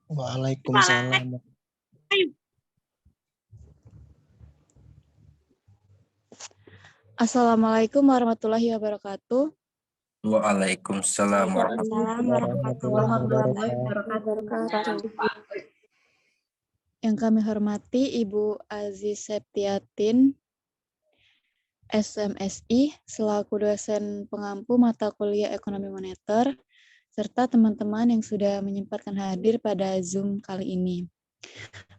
Waalaikumsalam. Assalamualaikum warahmatullahi wabarakatuh. Waalaikumsalam Warahmatullahi wabarakatuh. Yang kami hormati Ibu Aziz Septiatin, SMSI, selaku dosen pengampu mata kuliah Ekonomi Moneter, serta teman-teman yang sudah menyempatkan hadir pada Zoom kali ini.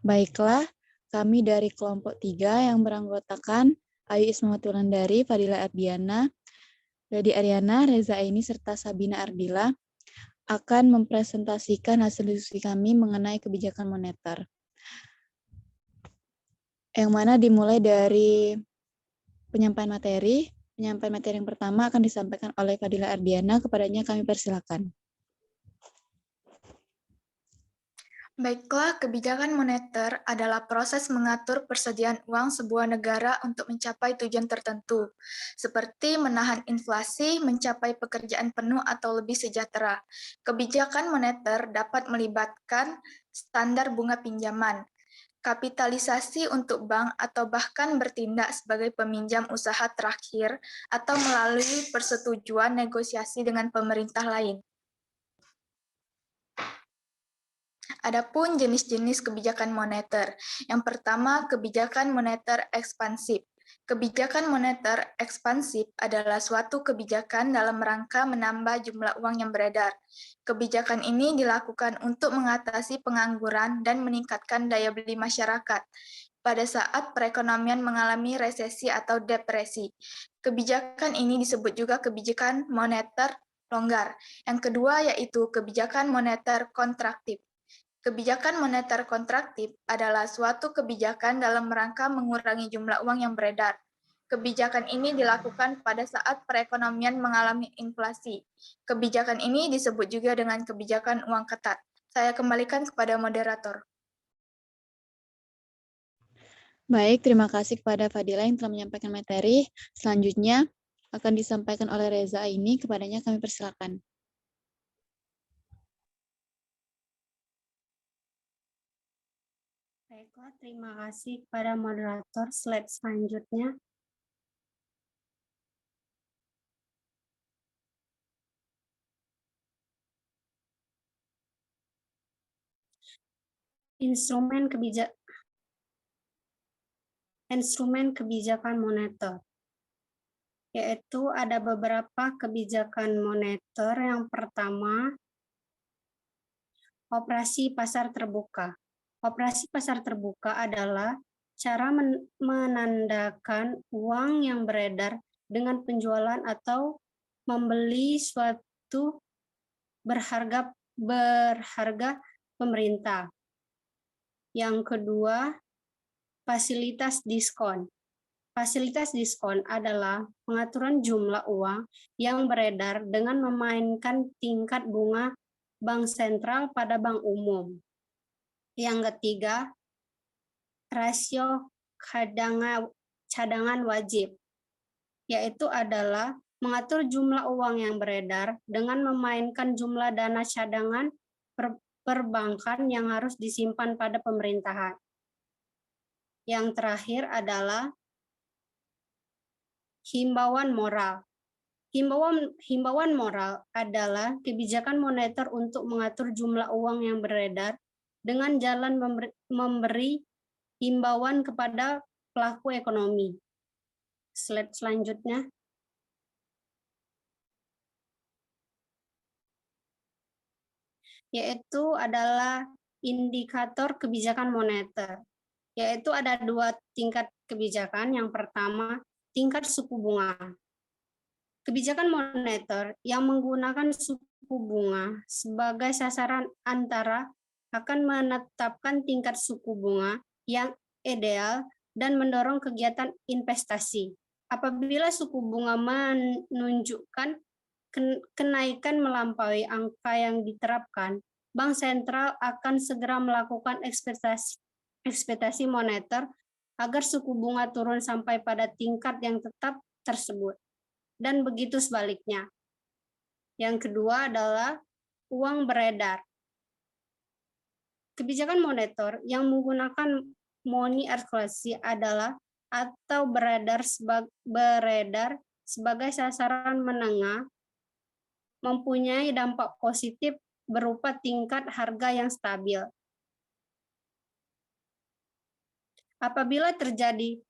Baiklah, kami dari kelompok 3 yang beranggotakan Ayu Ismawati Wulandari, Fadila Ardiana, Redi Ariana, Reza Aini, serta Sabina Ardila akan mempresentasikan hasil diskusi kami mengenai kebijakan moneter. Yang mana dimulai dari penyampaian materi. Penyampaian materi yang pertama akan disampaikan oleh Fadila Ardiana, kepadanya kami persilakan. Baiklah, kebijakan moneter adalah proses mengatur persediaan uang sebuah negara untuk mencapai tujuan tertentu, seperti menahan inflasi, mencapai pekerjaan penuh atau lebih sejahtera. Kebijakan moneter dapat melibatkan standar bunga pinjaman, kapitalisasi untuk bank, atau bahkan bertindak sebagai peminjam usaha terakhir atau melalui persetujuan negosiasi dengan pemerintah lain. Adapun jenis-jenis kebijakan moneter. Yang pertama, kebijakan moneter ekspansif. Kebijakan moneter ekspansif adalah suatu kebijakan dalam rangka menambah jumlah uang yang beredar. Kebijakan ini dilakukan untuk mengatasi pengangguran dan meningkatkan daya beli masyarakat pada saat perekonomian mengalami resesi atau depresi. Kebijakan ini disebut juga kebijakan moneter longgar. Yang kedua yaitu kebijakan moneter kontraktif. Kebijakan moneter kontraktif adalah suatu kebijakan dalam rangka mengurangi jumlah uang yang beredar. Kebijakan ini dilakukan pada saat perekonomian mengalami inflasi. Kebijakan ini disebut juga dengan kebijakan uang ketat. Saya kembalikan kepada moderator. Baik, terima kasih kepada Fadila yang telah menyampaikan materi. Selanjutnya akan disampaikan oleh Reza Aini, kepadanya kami persilakan. Baiklah, terima kasih kepada moderator. Slide selanjutnya. Instrumen kebijakan moneter. Yaitu ada beberapa kebijakan moneter. Yang pertama, operasi pasar terbuka. Operasi pasar terbuka adalah cara menandakan uang yang beredar dengan penjualan atau membeli suatu berharga pemerintah. Yang kedua, fasilitas diskon. Fasilitas diskon adalah pengaturan jumlah uang yang beredar dengan memainkan tingkat bunga bank sentral pada bank umum. Yang ketiga, rasio cadangan wajib, yaitu adalah mengatur jumlah uang yang beredar dengan memainkan jumlah dana cadangan perbankan yang harus disimpan pada pemerintahan. Yang terakhir adalah himbauan moral. Himbauan moral adalah kebijakan moneter untuk mengatur jumlah uang yang beredar dengan jalan memberi himbauan kepada pelaku ekonomi. Slide selanjutnya. Yaitu adalah indikator kebijakan moneter. Yaitu ada 2 tingkat kebijakan. Yang pertama, tingkat suku bunga. Kebijakan moneter yang menggunakan suku bunga sebagai sasaran antara akan menetapkan tingkat suku bunga yang ideal dan mendorong kegiatan investasi. Apabila suku bunga menunjukkan kenaikan melampaui angka yang diterapkan, Bank Sentral akan segera melakukan ekspektasi moneter agar suku bunga turun sampai pada tingkat yang tetap tersebut. Dan begitu sebaliknya. Yang kedua adalah uang beredar. Kebijakan moneter yang menggunakan money articulasi adalah atau beredar sebagai sasaran menengah mempunyai dampak positif berupa tingkat harga yang stabil. Apabila terjadi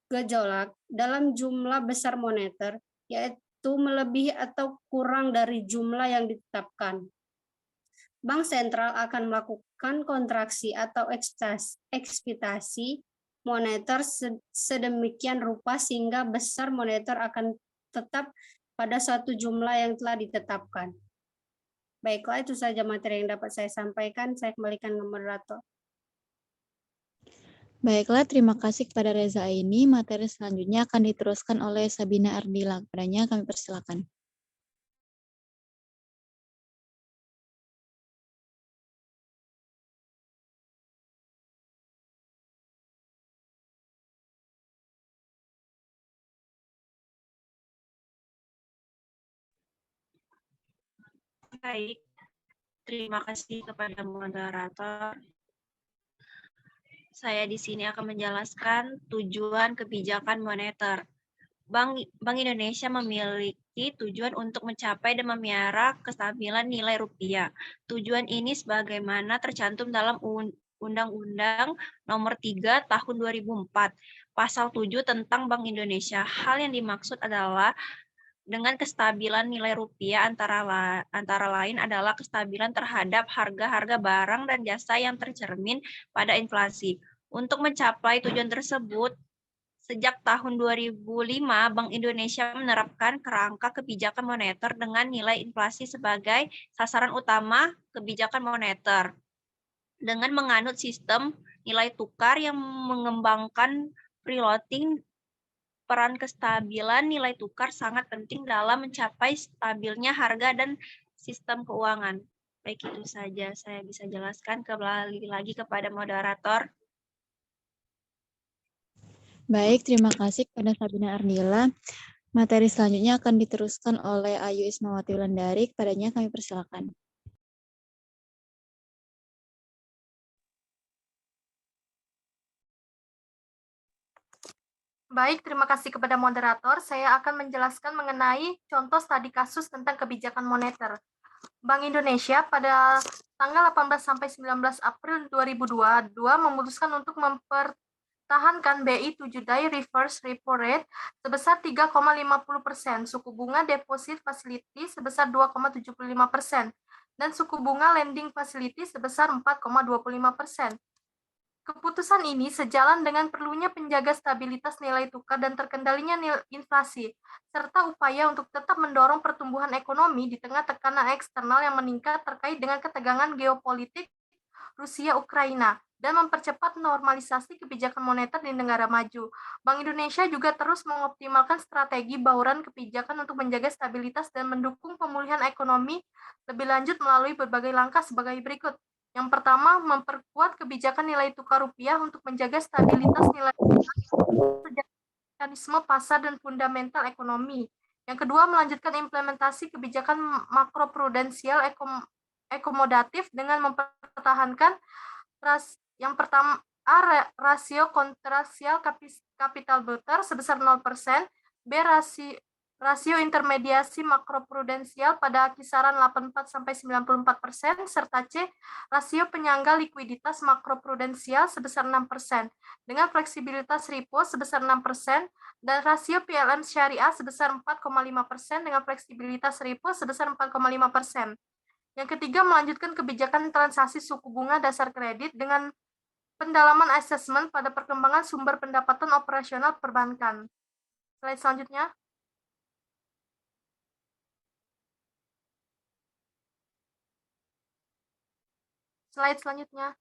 gejolak dalam jumlah besar moneter, yaitu melebihi atau kurang dari jumlah yang ditetapkan, Bank sentral akan melakukan kontraksi atau ekspitasi moneter sedemikian rupa sehingga besar moneter akan tetap pada suatu jumlah yang telah ditetapkan. Baiklah, itu saja materi yang dapat saya sampaikan. Saya kembalikan ke moderator. Baiklah, terima kasih kepada Reza Aini. Materi selanjutnya akan diteruskan oleh Sabina Ardila. Kepadanya kami persilakan. Baik, terima kasih kepada moderator. Saya di sini akan menjelaskan tujuan kebijakan moneter. Bank Indonesia memiliki tujuan untuk mencapai dan memelihara kestabilan nilai rupiah. Tujuan ini sebagaimana tercantum dalam Undang-Undang Nomor 3 Tahun 2004, Pasal 7 tentang Bank Indonesia. Hal yang dimaksud adalah dengan kestabilan nilai rupiah antara lain adalah kestabilan terhadap harga-harga barang dan jasa yang tercermin pada inflasi. Untuk mencapai tujuan tersebut, sejak tahun 2005, Bank Indonesia menerapkan kerangka kebijakan moneter dengan nilai inflasi sebagai sasaran utama kebijakan moneter. Dengan menganut sistem nilai tukar yang mengembangkan preloading, peran kestabilan nilai tukar sangat penting dalam mencapai stabilnya harga dan sistem keuangan. Baik, itu saja saya bisa jelaskan. Kembali lagi kepada moderator. Baik, terima kasih kepada Sabina Ardila. Materi selanjutnya akan diteruskan oleh Ayu Ismawati Wulandari. Kepadanya kami persilakan. Baik, terima kasih kepada moderator. Saya akan menjelaskan mengenai contoh studi kasus tentang kebijakan moneter. Bank Indonesia pada tanggal 18 sampai 19 April 2022 memutuskan untuk mempertahankan BI 7-day reverse repo rate sebesar 3,50%, suku bunga deposit facility sebesar 2,75%, dan suku bunga lending facility sebesar 4,25%. Keputusan ini sejalan dengan perlunya penjaga stabilitas nilai tukar dan terkendalinya inflasi, serta upaya untuk tetap mendorong pertumbuhan ekonomi di tengah tekanan eksternal yang meningkat terkait dengan ketegangan geopolitik Rusia-Ukraina, dan mempercepat normalisasi kebijakan moneter di negara maju. Bank Indonesia juga terus mengoptimalkan strategi bauran kebijakan untuk menjaga stabilitas dan mendukung pemulihan ekonomi lebih lanjut melalui berbagai langkah sebagai berikut. Yang pertama, memperkuat kebijakan nilai tukar rupiah untuk menjaga stabilitas nilai tukar mekanisme pasar dan fundamental ekonomi. Yang kedua, melanjutkan implementasi kebijakan makroprudensial akomodatif dengan mempertahankan yang pertama rasio kontrasial capital buffer sebesar 0%, B rasio intermediasi makroprudensial pada kisaran 84-94%, serta C, rasio penyangga likuiditas makroprudensial sebesar 6%, dengan fleksibilitas repo sebesar 6%, dan rasio PLN syariah sebesar 4,5% dengan fleksibilitas repo sebesar 4,5%. Yang ketiga, melanjutkan kebijakan transaksi suku bunga dasar kredit dengan pendalaman asesmen pada perkembangan sumber pendapatan operasional perbankan. Slide selanjutnya. Slide selanjutnya.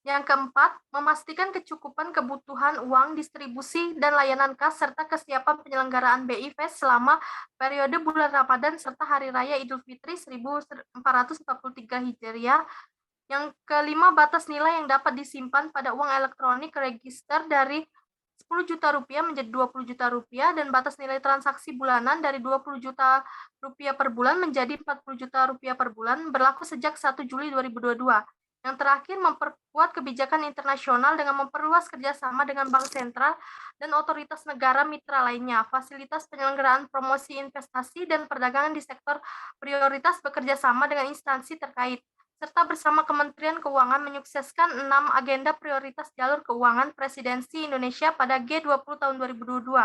Yang keempat, memastikan kecukupan kebutuhan uang, distribusi, dan layanan kas, serta kesiapan penyelenggaraan BI Fest selama periode bulan Ramadan serta Hari Raya Idul Fitri 1443 Hijriah. Yang kelima, batas nilai yang dapat disimpan pada uang elektronik register dari 10 juta rupiah menjadi 20 juta rupiah, dan batas nilai transaksi bulanan dari 20 juta rupiah per bulan menjadi 40 juta rupiah per bulan, berlaku sejak 1 Juli 2022. Yang terakhir, memperkuat kebijakan internasional dengan memperluas kerjasama dengan Bank Sentral dan otoritas negara mitra lainnya, fasilitas penyelenggaraan promosi investasi dan perdagangan di sektor prioritas bekerja sama dengan instansi terkait, serta bersama Kementerian Keuangan menyukseskan 6 agenda prioritas jalur keuangan presidensi Indonesia pada G20 tahun 2022.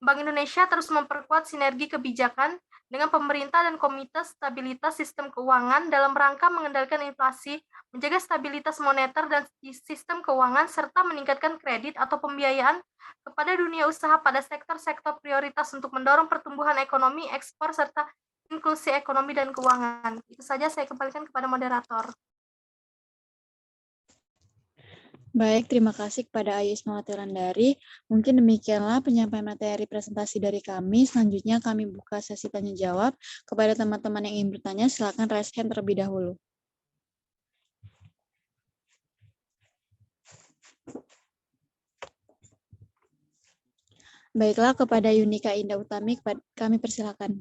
Bank Indonesia terus memperkuat sinergi kebijakan dengan pemerintah dan Komite Stabilitas Sistem Keuangan dalam rangka mengendalikan inflasi, menjaga stabilitas moneter dan sistem keuangan, serta meningkatkan kredit atau pembiayaan kepada dunia usaha pada sektor-sektor prioritas untuk mendorong pertumbuhan ekonomi, ekspor, serta inklusi ekonomi dan keuangan. Itu saja, saya kembalikan kepada moderator. Baik, terima kasih kepada Ayu Ismawati Wulandari. Mungkin demikianlah penyampaian materi presentasi dari kami. Selanjutnya kami buka sesi tanya jawab. Kepada teman-teman yang ingin bertanya, silakan raise hand terlebih dahulu. Baiklah, kepada Yunika Indah Utami, kami persilakan.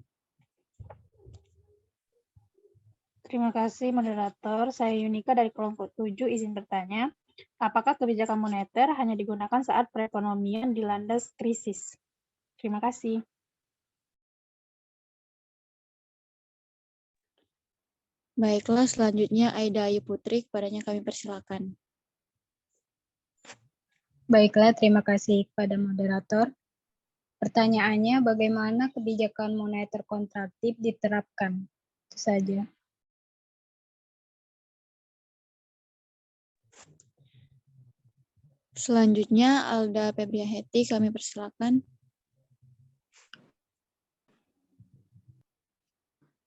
Terima kasih moderator. Saya Yunika dari kelompok 7 izin bertanya. Apakah kebijakan moneter hanya digunakan saat perekonomian dilanda krisis? Terima kasih. Baiklah, selanjutnya Aida Ayu Putri, kepadanya kami persilakan. Baiklah, terima kasih kepada moderator. Pertanyaannya, bagaimana kebijakan moneter kontraktif diterapkan? Itu saja. Selanjutnya, Alda Febriaheti, kami persilakan.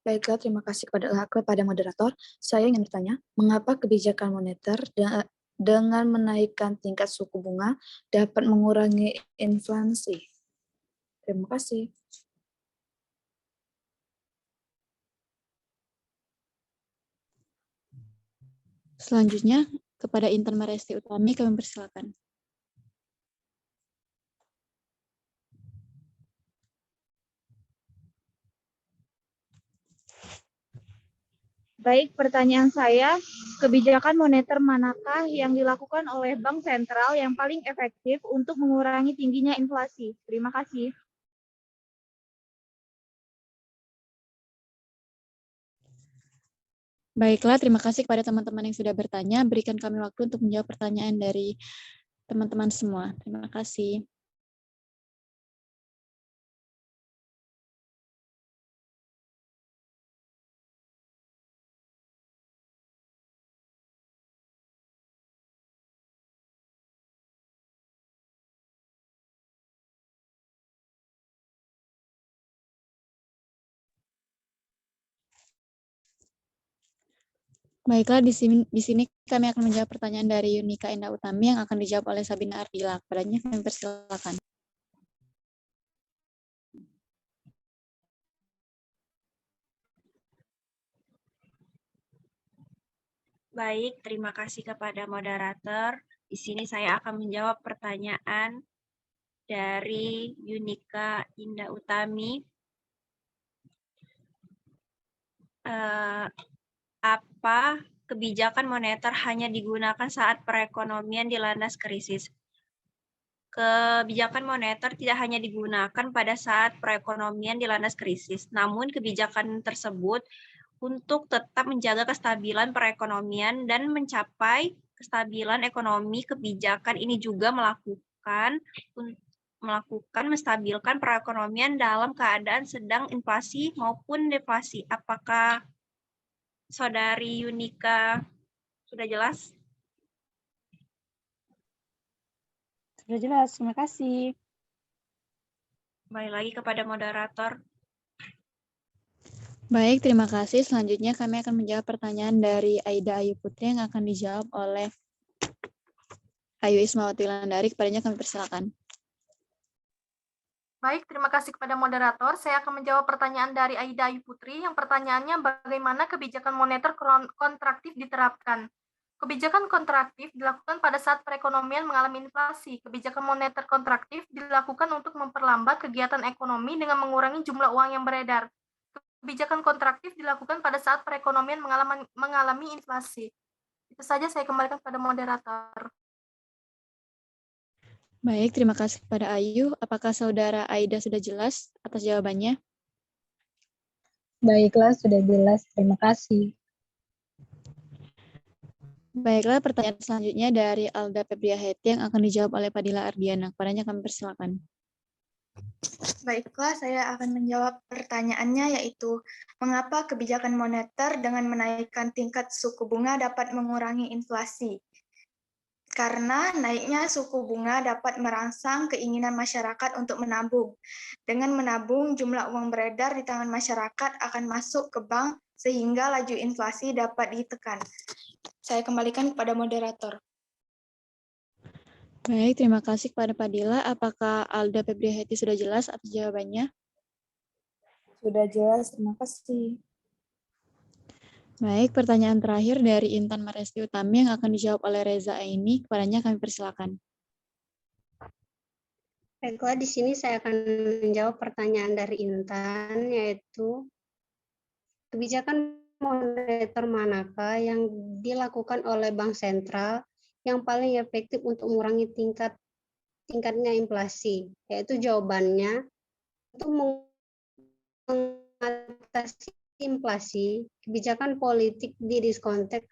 Baiklah, terima kasih kepada moderator. Saya ingin bertanya, mengapa kebijakan moneter dengan menaikkan tingkat suku bunga dapat mengurangi inflasi? Terima kasih. Selanjutnya, kepada Intan Maresti Utami, kami persilakan. Baik, pertanyaan saya, kebijakan moneter manakah yang dilakukan oleh Bank Sentral yang paling efektif untuk mengurangi tingginya inflasi? Terima kasih. Baiklah, terima kasih kepada teman-teman yang sudah bertanya. Berikan kami waktu untuk menjawab pertanyaan dari teman-teman semua. Terima kasih. Baiklah, di sini kami akan menjawab pertanyaan dari Yunika Indah Utami yang akan dijawab oleh Sabina Ardila. Kepadanya kami persilakan. Baik, terima kasih kepada moderator. Di sini saya akan menjawab pertanyaan dari Yunika Indah Utami. Apa kebijakan moneter hanya digunakan saat perekonomian dilandas krisis? Kebijakan moneter tidak hanya digunakan pada saat perekonomian dilandas krisis, namun kebijakan tersebut untuk tetap menjaga kestabilan perekonomian dan mencapai kestabilan ekonomi. Kebijakan ini juga melakukan menstabilkan perekonomian dalam keadaan sedang inflasi maupun deflasi. Apakah Saudari Yunika sudah jelas? Sudah jelas, terima kasih. Kembali lagi kepada moderator. Baik, terima kasih. Selanjutnya kami akan menjawab pertanyaan dari Aida Ayu Putri yang akan dijawab oleh Ayu Ismawati Wulandari. Kepadanya kami persilakan. Baik, terima kasih kepada moderator. Saya akan menjawab pertanyaan dari Aida Ayu Putri. Yang pertanyaannya, bagaimana kebijakan moneter kontraktif diterapkan? Kebijakan kontraktif dilakukan pada saat perekonomian mengalami inflasi. Kebijakan moneter kontraktif dilakukan untuk memperlambat kegiatan ekonomi dengan mengurangi jumlah uang yang beredar. Kebijakan kontraktif dilakukan pada saat perekonomian mengalami inflasi. Itu saja, saya kembalikan pada moderator. Baik, terima kasih kepada Ayu. Apakah Saudara Aida sudah jelas atas jawabannya? Baiklah, sudah jelas. Terima kasih. Baiklah, pertanyaan selanjutnya dari Alda Febriaheti yang akan dijawab oleh Padilla Ardiana. Kepadanya kami persilakan. Baiklah, saya akan menjawab pertanyaannya, yaitu mengapa kebijakan moneter dengan menaikkan tingkat suku bunga dapat mengurangi inflasi? Karena naiknya suku bunga dapat merangsang keinginan masyarakat untuk menabung. Dengan menabung, jumlah uang beredar di tangan masyarakat akan masuk ke bank sehingga laju inflasi dapat ditekan. Saya kembalikan kepada moderator. Baik, terima kasih kepada Padilla. Apakah Alda Febriaheti sudah jelas atas jawabannya? Sudah jelas, terima kasih. Baik, pertanyaan terakhir dari Intan Maresti Utami yang akan dijawab oleh Reza Aini. Kepadanya kami persilakan. Baiklah, di sini saya akan menjawab pertanyaan dari Intan, yaitu kebijakan moneter manakah yang dilakukan oleh Bank Sentral yang paling efektif untuk mengurangi tingkatnya inflasi? Yaitu jawabannya, untuk mengatasi inflasi, kebijakan politik di diskontek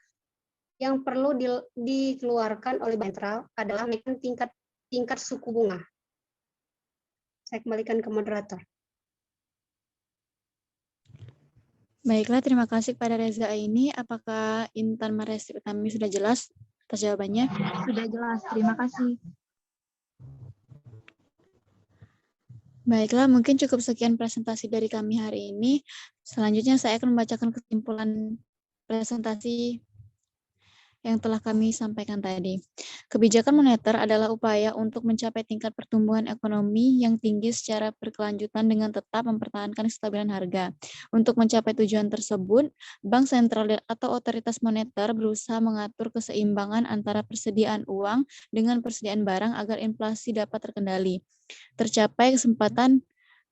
yang perlu dikeluarkan oleh Bank Sentral adalah menaikkan tingkat suku bunga. Saya kembalikan ke moderator. Baiklah, terima kasih kepada Reza Aini. Apakah Intan Maresti Utami sudah jelas atas jawabannya? Sudah jelas, terima kasih. Baiklah, mungkin cukup sekian presentasi dari kami hari ini. Selanjutnya saya akan membacakan kesimpulan presentasi yang telah kami sampaikan tadi. Kebijakan moneter adalah upaya untuk mencapai tingkat pertumbuhan ekonomi yang tinggi secara berkelanjutan dengan tetap mempertahankan kestabilan harga. Untuk mencapai tujuan tersebut, Bank Sentral atau otoritas moneter berusaha mengatur keseimbangan antara persediaan uang dengan persediaan barang agar inflasi dapat terkendali. Tercapai kesempatan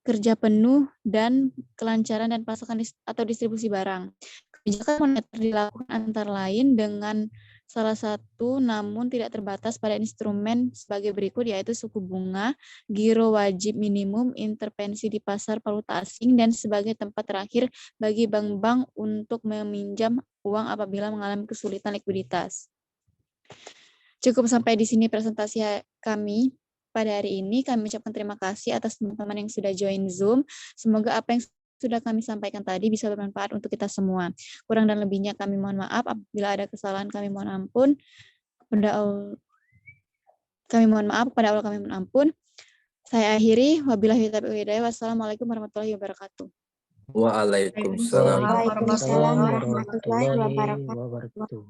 kerja penuh dan kelancaran dan pasokan atau distribusi barang. Kebijakan moneter dilakukan antara lain dengan salah satu namun tidak terbatas pada instrumen sebagai berikut, yaitu suku bunga, giro wajib minimum, intervensi di pasar valuta asing, dan sebagai tempat terakhir bagi bank-bank untuk meminjam uang apabila mengalami kesulitan likuiditas. Cukup sampai di sini presentasi kami pada hari ini. Kami ucapkan terima kasih atas teman-teman yang sudah join Zoom. Semoga apa yang sudah kami sampaikan tadi bisa bermanfaat untuk kita semua. Kurang dan lebihnya kami mohon maaf. Apabila ada kesalahan kami mohon ampun. Kami mohon maaf kepada Allah, kami mohon ampun. Saya akhiri. Wabillahi taufiq wal hidayah. Wassalamualaikum warahmatullahi wabarakatuh. Waalaikumsalam. Waalaikumsalam warahmatullahi wabarakatuh.